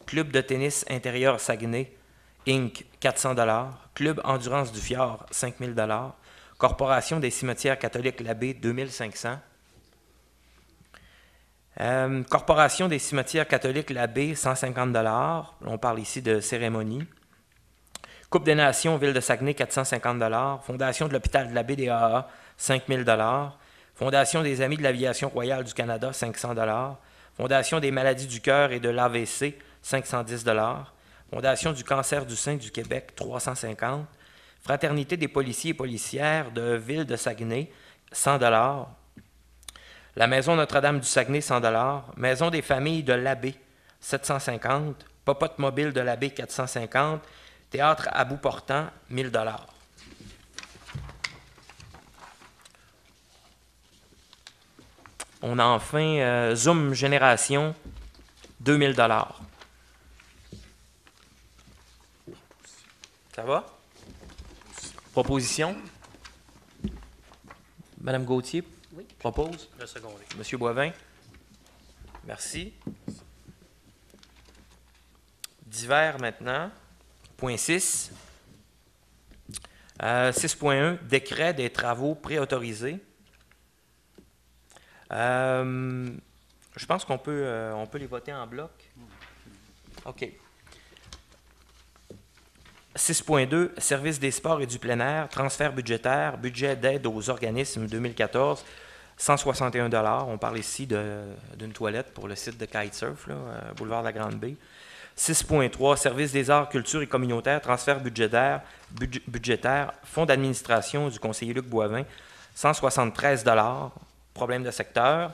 Club de tennis intérieur Saguenay, Inc., 400 $. Club Endurance du Fjord, 5 000 $. Corporation des cimetières catholiques L'Abbé, 2 500 $. Corporation des cimetières catholiques L'Abbé, 150 $. On parle ici de cérémonie. Coupe des Nations, Ville de Saguenay, 450 $. Fondation de l'hôpital de l'Abbé des AA, 5 000 $. Fondation des Amis de l'Aviation royale du Canada, 500 $. Fondation des maladies du cœur et de l'AVC, 510 $. Fondation du cancer du sein du Québec, 350 $. Fraternité des policiers et policières de Ville de Saguenay, 100 $. La Maison Notre-Dame du Saguenay, 100 $. Maison des familles de l'Abbé, 750 $. Popote mobile de l'Abbé, 450 $. Théâtre à bout portant, 1 000 $. On a enfin Zoom Génération, 2 000 $. Ça va? Proposition? Madame Gauthier propose? Le secondé. Monsieur Boivin? Merci. Divers maintenant. Point 6. 6.1, décret des travaux préautorisés. Je pense qu'on peut les voter en bloc. OK. 6.2, service des sports et du plein air, transfert budgétaire, budget d'aide aux organismes 2014, 161 $. On parle ici d'une toilette pour le site de kitesurf, là, boulevard de la Grande-Baie. 6.3, service des arts, culture et communautaire, transfert budgétaire, fonds d'administration du conseiller Luc Boivin, 173 $, problème de secteur.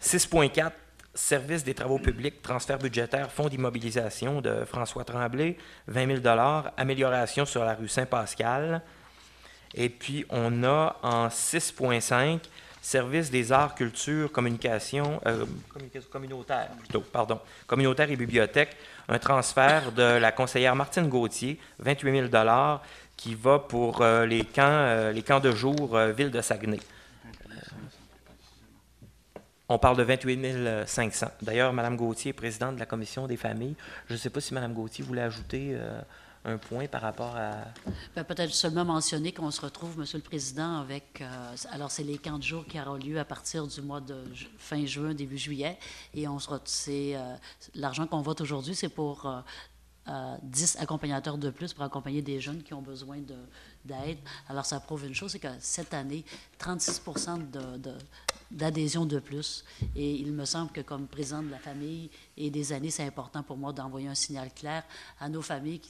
6.4, service des travaux publics, transfert budgétaire, fonds d'immobilisation de François Tremblay, 20 000 $, amélioration sur la rue Saint-Pascal. Et puis, on a en 6.5, service des arts, culture, communication, communautaire plutôt, pardon, communautaire et bibliothèque, un transfert de la conseillère Martine Gauthier, 28 000 $, qui va pour les camps de jour Ville de Saguenay. On parle de 28 500. D'ailleurs, Mme Gauthier est présidente de la Commission des familles. Je ne sais pas si Mme Gauthier voulait ajouter un point par rapport à... Peut-être seulement mentionner qu'on se retrouve, Monsieur le Président, avec... alors, c'est les camps de jour qui auront lieu à partir du mois de fin juin, début juillet. Et l'argent qu'on vote aujourd'hui, c'est pour 10 accompagnateurs de plus pour accompagner des jeunes qui ont besoin d'aide. Alors, ça prouve une chose, c'est que cette année, 36 % d'adhésion de plus. Et il me semble que comme président de la famille et des années, c'est important pour moi d'envoyer un signal clair à nos familles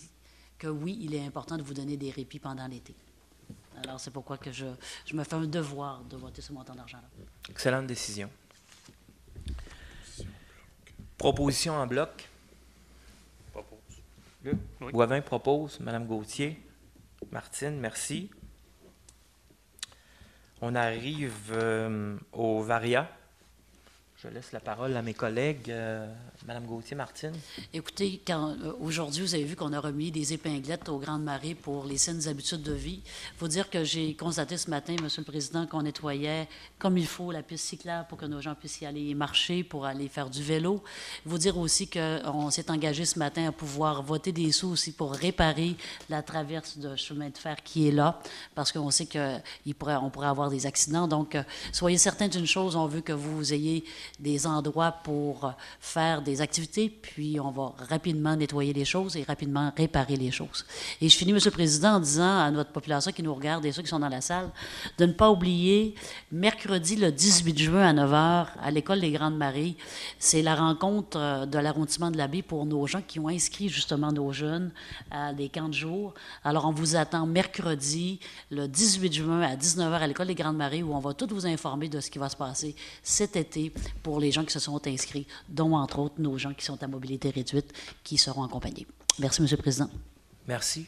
que oui, il est important de vous donner des répits pendant l'été. Alors, c'est pourquoi que je me fais un devoir de voter ce montant d'argent-là. Excellente décision. Proposition en bloc. Propose. Oui. Boivin propose. Mme Gauthier. Martine, merci. On arrive au VARIA. Je laisse la parole à mes collègues. Mme Gauthier, Martine. Écoutez, aujourd'hui, vous avez vu qu'on a remis des épinglettes aux grandes marées pour les saines habitudes de vie. Il faut dire que j'ai constaté ce matin, Monsieur le Président, qu'on nettoyait comme il faut la piste cyclable pour que nos gens puissent y aller marcher, pour aller faire du vélo. Il faut dire aussi qu'on s'est engagé ce matin à pouvoir voter des sous aussi pour réparer la traverse de chemin de fer qui est là, parce qu'on sait qu'on pourrait avoir des accidents. Donc, soyez certains d'une chose, on veut que vous ayez des endroits pour faire des activités, puis on va rapidement nettoyer les choses et rapidement réparer les choses. Et je finis, Monsieur le Président, en disant à notre population qui nous regarde et ceux qui sont dans la salle, de ne pas oublier, mercredi le 18 juin à 9h, à l'École des Grandes Maries, c'est la rencontre de l'arrondissement de l'Abbé pour nos gens qui ont inscrit justement nos jeunes à des camps de jour. Alors, on vous attend mercredi, le 18 juin à 19h à l'École des Grandes Maries, où on va tout vous informer de ce qui va se passer cet été pour les gens qui se sont inscrits, dont entre autres nos gens qui sont à mobilité réduite, qui seront accompagnés. Merci, M. le Président. Merci.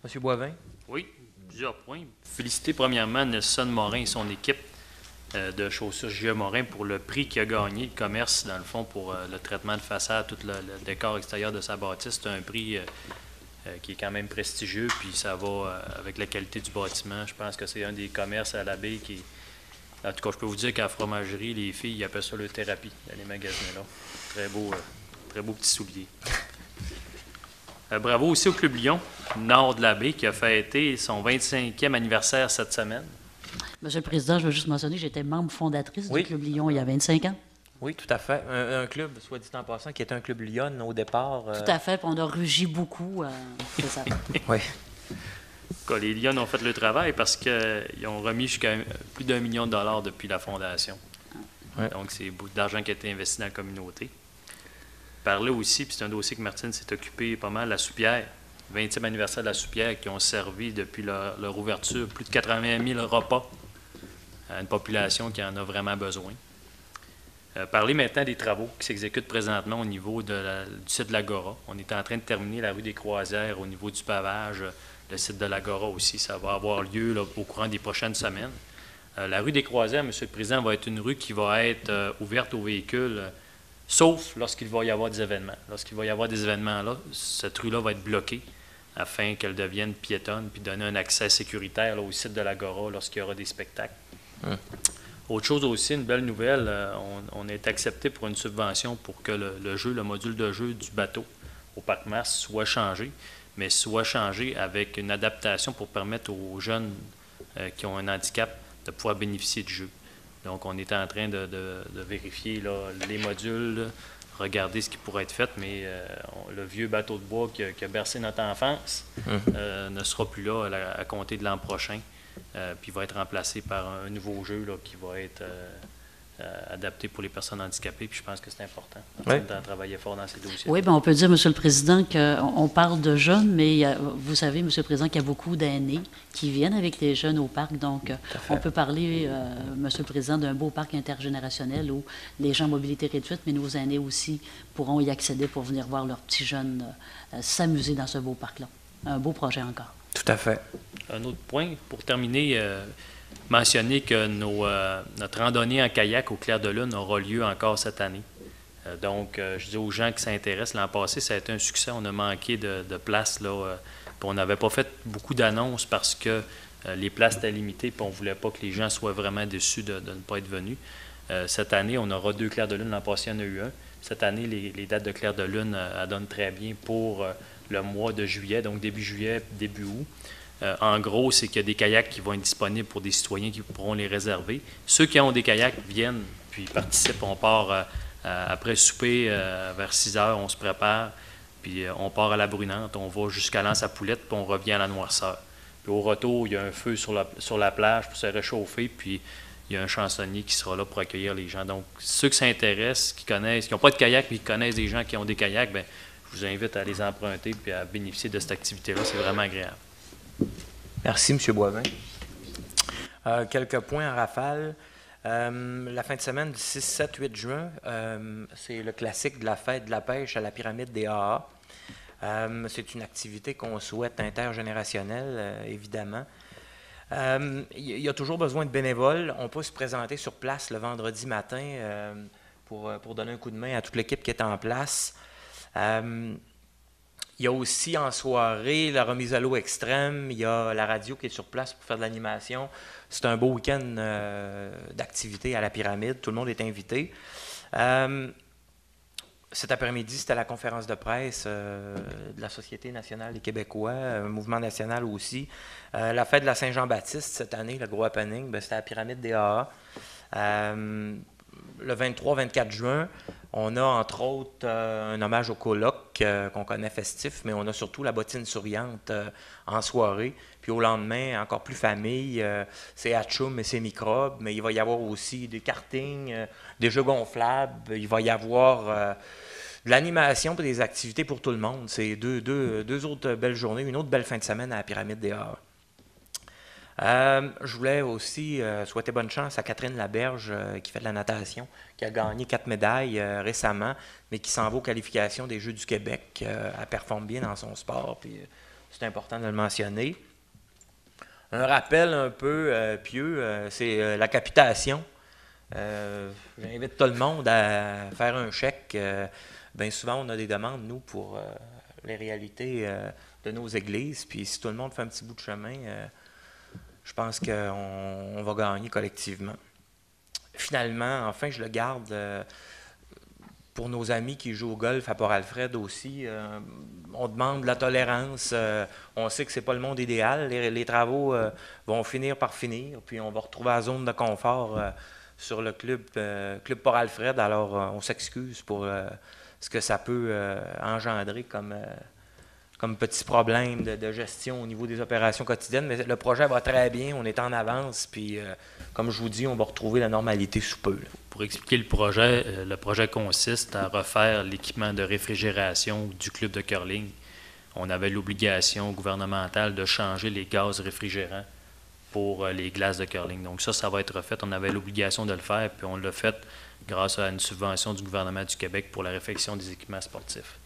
M. Boivin. Oui, plusieurs points. Féliciter premièrement Nelson Morin et son équipe de chaussures J.E. Morin pour le prix qu'il a gagné, le commerce, dans le fond, pour le traitement de façade, tout le décor extérieur de sa bâtisse. C'est un prix qui est quand même prestigieux, puis ça va avec la qualité du bâtiment. Je pense que c'est un des commerces à la baie qui... En tout cas, je peux vous dire qu'à la fromagerie, les filles, ils appellent ça leur thérapie, dans les magasins là. Très beau petit soulier. Bravo aussi au Club Lyon, nord de la baie, qui a fêté son 25e anniversaire cette semaine. Monsieur le Président, je veux juste mentionner que j'étais membre fondatrice du Club Lyon il y a 25 ans. Oui, tout à fait. Un club, soit dit en passant, qui était un club Lyon au départ. Tout à fait, puis on a rugi beaucoup. C'est ça. Oui. Les Lions ont fait le travail parce qu'ils ont remis jusqu'à plus d'1 million de dollars depuis la fondation. Ouais. Donc, c'est beaucoup d'argent qui a été investi dans la communauté. Par là aussi, puis c'est un dossier que Martine s'est occupé pas mal, la soupière. 20e anniversaire de la soupière qui ont servi depuis leur ouverture plus de 80 000 repas à une population qui en a vraiment besoin. Parler maintenant des travaux qui s'exécutent présentement au niveau du site de l'Agora. On est en train de terminer la rue des Croisières au niveau du pavage. Le site de l'Agora aussi, ça va avoir lieu là, au courant des prochaines semaines. La rue des Croisières, M. le Président, va être une rue qui va être ouverte aux véhicules, sauf lorsqu'il va y avoir des événements. Lorsqu'il va y avoir des événements là, cette rue-là va être bloquée afin qu'elle devienne piétonne puis donner un accès sécuritaire là, au site de l'Agora lorsqu'il y aura des spectacles. Autre chose aussi, une belle nouvelle, on est accepté pour une subvention pour que le module de jeu du bateau au Parc Mars soit changé, mais soit changé avec une adaptation pour permettre aux jeunes qui ont un handicap de pouvoir bénéficier du jeu. Donc, on est en train de vérifier là, les modules, là, regarder ce qui pourrait être fait, mais le vieux bateau de bois qui a bercé notre enfance ne sera plus là à compter de l'an prochain. Puis va être remplacé par un nouveau jeu là, qui va être adapté pour les personnes handicapées. Puis je pense que c'est important. On a travaillé fort dans ces dossiers. Oui, bien, on peut dire, M. le Président, qu'on parle de jeunes, mais vous savez, M. le Président, qu'il y a beaucoup d'aînés qui viennent avec les jeunes au parc. Donc, on peut parler, M. le Président, d'un beau parc intergénérationnel où les gens à mobilité réduite, mais nos aînés aussi pourront y accéder pour venir voir leurs petits jeunes s'amuser dans ce beau parc-là. Un beau projet encore. Tout à fait. Un autre point, pour terminer, mentionner que notre randonnée en kayak au Clair de Lune aura lieu encore cette année. Donc, je dis aux gens qui s'intéressent, l'an passé, ça a été un succès. On a manqué de place, là. Puis on n'avait pas fait beaucoup d'annonces parce que les places étaient limitées, puis on ne voulait pas que les gens soient vraiment déçus de ne pas être venus. Cette année, on aura 2 Clairs de Lune. L'an passé, il y en a eu un. Cette année, les dates de Clair de Lune donnent très bien pour le mois de juillet, donc début juillet, début août. En gros, c'est qu'il y a des kayaks qui vont être disponibles pour des citoyens qui pourront les réserver. Ceux qui ont des kayaks viennent, puis participent. On part après le souper, vers 6 heures, on se prépare, puis on part à la Brunante, on va jusqu'à l'Anse-à-Poulette, puis on revient à la Noirceur. Puis au retour, il y a un feu sur la plage pour se réchauffer, puis il y a un chansonnier qui sera là pour accueillir les gens. Donc, ceux qui s'intéressent, qui n'ont pas de kayak, mais qui connaissent des gens qui ont des kayaks, bien, je vous invite à les emprunter puis à bénéficier de cette activité-là. C'est vraiment agréable. Merci, M. Boivin. Quelques points en rafale. La fin de semaine du 6, 7, 8 juin, c'est le classique de la fête de la pêche à la pyramide des AA. C'est une activité qu'on souhaite intergénérationnelle, évidemment. Il y a toujours besoin de bénévoles. On peut se présenter sur place le vendredi matin pour donner un coup de main à toute l'équipe qui est en place. Il y a aussi en soirée la remise à l'eau extrême. Il y a la radio qui est sur place pour faire de l'animation. C'est un beau week-end d'activité à la pyramide. Tout le monde est invité. Cet après-midi, c'était la conférence de presse de la Société nationale des Québécois, un mouvement national aussi. La fête de la Saint-Jean-Baptiste, cette année, le gros happening, c'était à la pyramide des AA. Le 23-24 juin, on a entre autres un hommage au colloque qu'on connaît festif, mais on a surtout la bottine souriante en soirée. Puis au lendemain, encore plus famille, c'est Hatchoum et ses microbes, mais il va y avoir aussi des kartings, des jeux gonflables, il va y avoir de l'animation et des activités pour tout le monde. C'est deux autres belles journées, une autre belle fin de semaine à la pyramide des Arts. Je voulais aussi souhaiter bonne chance à Catherine Laberge qui fait de la natation, qui a gagné 4 médailles récemment, mais qui s'en va aux qualifications des Jeux du Québec. Elle performe bien dans son sport, puis c'est important de le mentionner. Un rappel un peu pieux, c'est la capitation. J'invite tout le monde à faire un chèque. Bien souvent, on a des demandes, nous, pour les réalités de nos églises. Puis si tout le monde fait un petit bout de chemin, je pense qu'on va gagner collectivement. Finalement, enfin, je le garde pour nos amis qui jouent au golf à Port-Alfred aussi. On demande de la tolérance. On sait que c'est pas le monde idéal. Les travaux vont finir par finir. Puis on va retrouver la zone de confort sur le club Port-Alfred. Alors, on s'excuse pour ce que ça peut engendrer comme petit problème de gestion au niveau des opérations quotidiennes. Mais le projet va très bien. On est en avance. Puis, comme je vous dis, on va retrouver la normalité sous peu. Là. Pour expliquer le projet consiste à refaire l'équipement de réfrigération du club de curling. On avait l'obligation gouvernementale de changer les gaz réfrigérants pour les glaces de curling. Donc ça va être refait. On avait l'obligation de le faire, puis on l'a fait grâce à une subvention du gouvernement du Québec pour la réfection des équipements sportifs.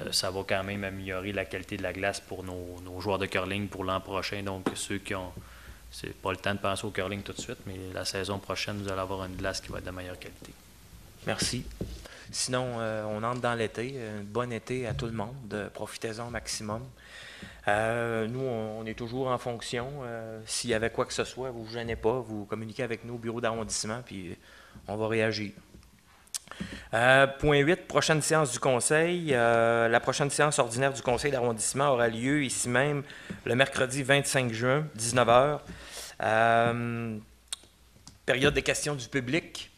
Ça va quand même améliorer la qualité de la glace pour nos joueurs de curling pour l'an prochain. Donc ceux qui ont... C'est pas le temps de penser au curling tout de suite, mais la saison prochaine, vous allez avoir une glace qui va être de meilleure qualité. Merci. Sinon, on entre dans l'été. Un bon été à tout le monde. Profitez-en au maximum. Nous, on est toujours en fonction. S'il y avait quoi que ce soit, vous ne vous gênez pas. Vous communiquez avec nous au bureau d'arrondissement, puis on va réagir. Point 8, prochaine séance du conseil. La prochaine séance ordinaire du conseil d'arrondissement aura lieu ici même le mercredi 25 juin, 19h. Période des questions du public.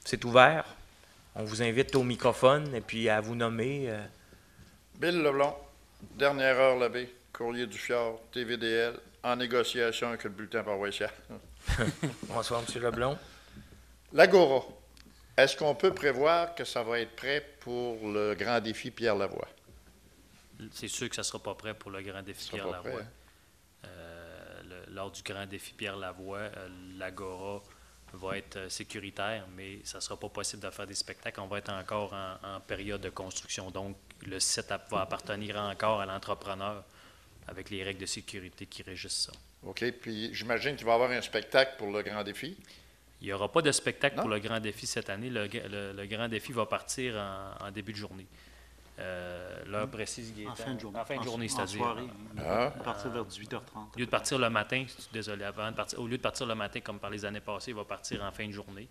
C'est ouvert. On vous invite au microphone et puis à vous nommer. Bill Leblond, dernière heure l'abbé, Courrier du Fjord, TVDL, en négociation avec le bulletin paroissial. Bonsoir, M. Leblond. L'Agora. Est-ce qu'on peut prévoir que ça va être prêt pour le grand défi Pierre Lavoie? C'est sûr que ça ne sera pas prêt pour le grand défi Pierre Lavoie. Lors du grand défi Pierre Lavoie, l'Agora va être sécuritaire, mais ça ne sera pas possible de faire des spectacles. On va être encore en période de construction. Donc, le site va appartenir encore à l'entrepreneur avec les règles de sécurité qui régissent ça. OK. Puis, j'imagine qu'il va y avoir un spectacle pour le grand défi? Il n'y aura pas de spectacle pour le grand défi cette année. Le grand défi va partir en début de journée. L'heure précise, en fin de journée. En fin de journée, c'est-à-dire. Soirée. À partir vers 18h30. Au lieu de partir le matin, désolé, au lieu de partir le matin comme par les années passées, il va partir en fin de journée.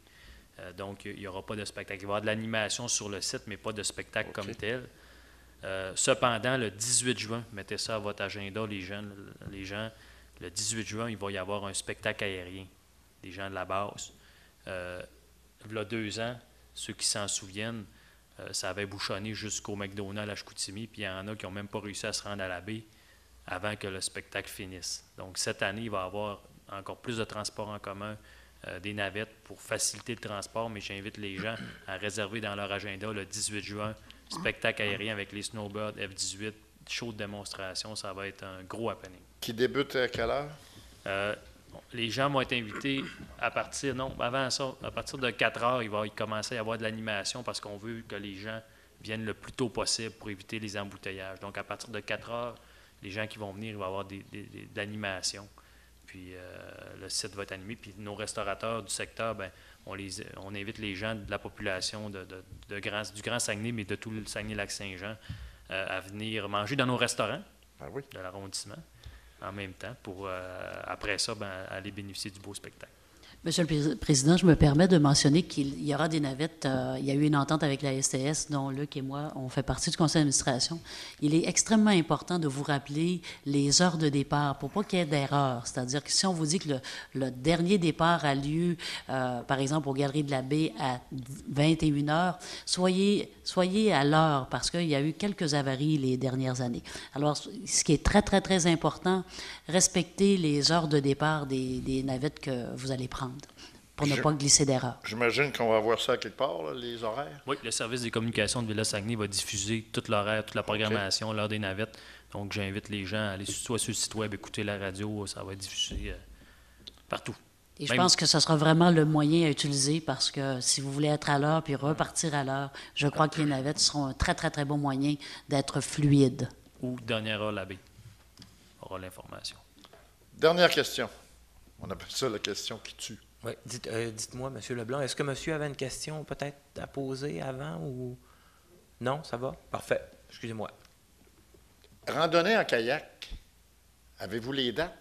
Donc, il n'y aura pas de spectacle. Il va y avoir de l'animation sur le site, mais pas de spectacle comme tel. Cependant, le 18 juin, mettez ça à votre agenda, les gens, le 18 juin, il va y avoir un spectacle aérien des gens de la base. Il y a 2 ans, ceux qui s'en souviennent, ça avait bouchonné jusqu'au McDonald's à Chicoutimi, puis il y en a qui n'ont même pas réussi à se rendre à la baie avant que le spectacle finisse. Donc cette année, il va y avoir encore plus de transports en commun, des navettes pour faciliter le transport, mais j'invite les gens à réserver dans leur agenda le 18 juin, spectacle aérien avec les Snowbird F-18, show de démonstration, ça va être un gros happening. Qui débute à quelle heure? Les gens vont être invités avant ça, à partir de 4 heures, il va commencer à y avoir de l'animation parce qu'on veut que les gens viennent le plus tôt possible pour éviter les embouteillages. Donc, à partir de 4 heures, les gens qui vont venir, il va y avoir de l'animation. Puis, le site va être animé. Puis, nos restaurateurs du secteur, on invite les gens de la population du Grand Saguenay, mais de tout le Saguenay-Lac-Saint-Jean, à venir manger dans nos restaurants de l'arrondissement. En même temps, pour après ça, aller bénéficier du beau spectacle. Monsieur le Président, je me permets de mentionner qu'il y aura des navettes. Il y a eu une entente avec la STS, dont Luc et moi, on fait partie du conseil d'administration. Il est extrêmement important de vous rappeler les heures de départ pour pas qu'il y ait d'erreur. C'est-à-dire que si on vous dit que le dernier départ a lieu, par exemple, aux Galeries de la Baie à 21h, soyez à l'heure parce qu'il y a eu quelques avaries les dernières années. Alors, ce qui est très, très, très important, respectez les heures de départ des navettes que vous allez prendre pour ne pas glisser d'erreur. J'imagine qu'on va voir ça quelque part, là, les horaires. Oui, le service des communications de Villa-Saguenay va diffuser tout l'horaire, toute la programmation, l'heure des navettes. Donc, j'invite les gens à aller soit sur le site web, écouter la radio, ça va être diffusé partout. Et je pense que ce sera vraiment le moyen à utiliser parce que si vous voulez être à l'heure puis repartir à l'heure, je crois que les navettes seront un très, très, très bon moyen d'être fluides. Ou dernière heure, la baie aura l'information. Dernière question. On appelle ça la question qui tue. Oui, dites-moi, M. Leblanc, est-ce que monsieur avait une question peut-être à poser avant ou... Non, ça va? Parfait. Excusez-moi. Randonnée en kayak, avez-vous les dates?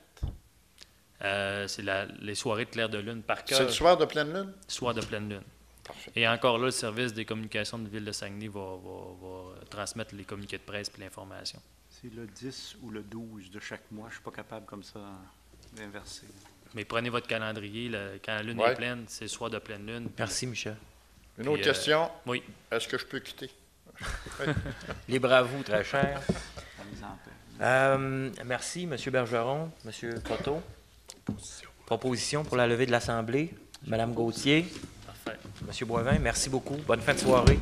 C'est les soirées de clair de lune par cœur. C'est le soir de pleine lune? Soir de pleine lune. Parfait. Et encore là, le service des communications de Ville de Saguenay va transmettre les communiqués de presse et l'information. C'est le 10 ou le 12 de chaque mois. Je ne suis pas capable comme ça d'inverser. Mais prenez votre calendrier. Quand la lune est pleine, c'est le soir de pleine lune. Merci, Michel. Une autre question? Oui. Est-ce que je peux quitter? Libre à vous, très cher. Merci, M. Bergeron, M. Coteau. Proposition pour la levée de l'Assemblée. Mme Gauthier. Parfait. M. Boivin, merci beaucoup. Bonne fin de soirée.